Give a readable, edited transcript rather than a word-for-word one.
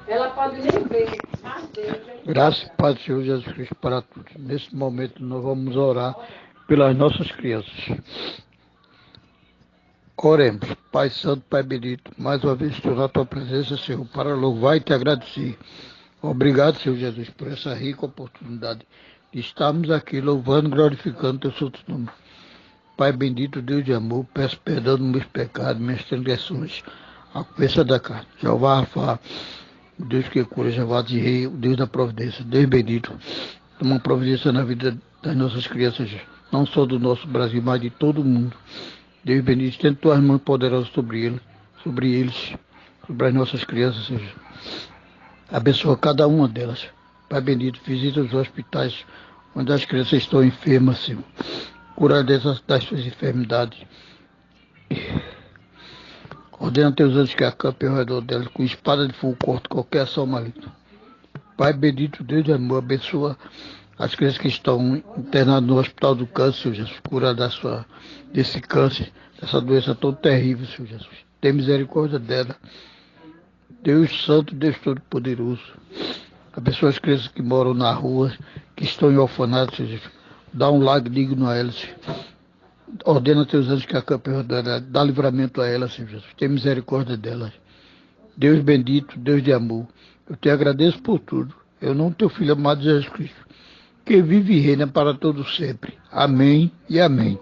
Ela pode nem ver, mas Deus Graças e paz do Senhor Jesus Cristo para todos. Nesse momento nós vamos orar pelas nossas crianças. Oremos. Pai Santo, Pai Bendito, mais uma vez estou na tua presença, Senhor, para louvar e te agradecer. Obrigado, Senhor Jesus, por essa rica oportunidade de estarmos aqui louvando e glorificando teu santo nome. Pai bendito, Deus de amor, peço perdão dos meus pecados, minhas transgressões, a cabeça da carne. Jeová Rafa, o Deus que cura, Jeová de Rei, o Deus da providência, Deus bendito, toma providência na vida das nossas crianças, não só do nosso Brasil, mas de todo o mundo. Deus bendito, estende tuas mãos poderosas sobre eles, sobre as nossas crianças, Senhor. Abençoa cada uma delas. Pai bendito, visita os hospitais onde as crianças estão enfermas, Senhor. Cura das suas enfermidades. Ordena teus anjos que acampem ao redor delas, com espada de fogo corta qualquer ação maligna. Pai bendito, Deus de amor, abençoa as crianças que estão internadas no hospital do câncer, Senhor Jesus. Cura desse câncer, dessa doença tão terrível, Senhor Jesus. Tem misericórdia dela. Deus Santo, Deus Todo-Poderoso. Abençoa as crianças que moram na rua, que estão em orfanato, Senhor Jesus. Dá um lar digno a elas. Ordena teus anjos que acampem ao redor dela. Dá livramento a elas, Senhor Jesus. Tem misericórdia delas. Deus bendito, Deus de amor. Eu te agradeço por tudo. Eu não teu filho amado Jesus Cristo, que vive e reina para todo sempre. Amém e amém.